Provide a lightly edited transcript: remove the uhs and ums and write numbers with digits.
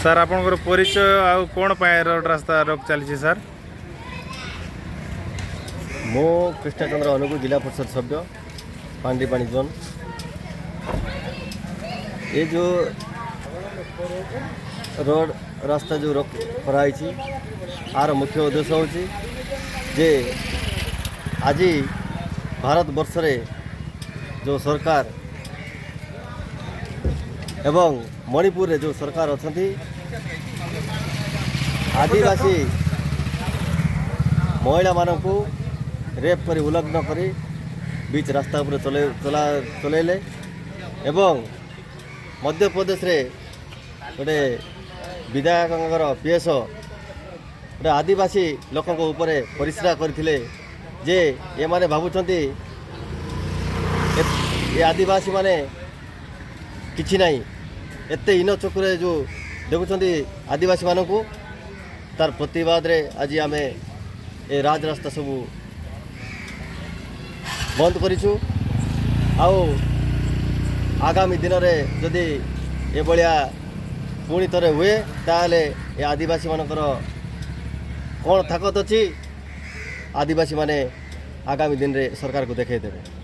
Sir ଆପଣଙ୍କର ପରିଚୟ ଆଉ କ'ଣ ପାଇଁ ରୋଡ଼ ରାସ୍ତା ରୋକ ଚାଲିଛି ସାର୍? ମୁଁ କୃଷ୍ଣଚନ୍ଦ୍ର ଅନୁଗୁଳ ଜିଲ୍ଲା ପରିଷଦ ସଭ୍ୟ ପାଣ୍ଡିପାଣି ଜୋନ୍। ये जो रोड रास्ता जो रोक कराई आर मुख्य उद्देश्य होची जे आज भारत वर्ष रे जो सरकार एवं मणिपुर रे जो सरकार अछंती आदिवासी महिला मानकू रेप करी उल्लंघन करी बीच रास्ता पर चलेले एवं मध्य प्रदेश रे गोटे विधायक पीएस गोटे आदिवासी लोकों ऊपर परिश्रा करथिले जे ये माने भावुचंती ये आदिवासी माने किछि नहीं एते इन चक्रे जो देखुचंती आदिवासी मानकू तार प्रतिवाद रे आज आमे ए राज रास्ता सब बंद करिछु। आउ आगामी दिन में जदि ए भलिया पुणी थरे हुए ताले ए आदिवासी मानकर कौन ताकत अच्छी आदिवासी माने आगामी दिन रे सरकार को देखै देबे।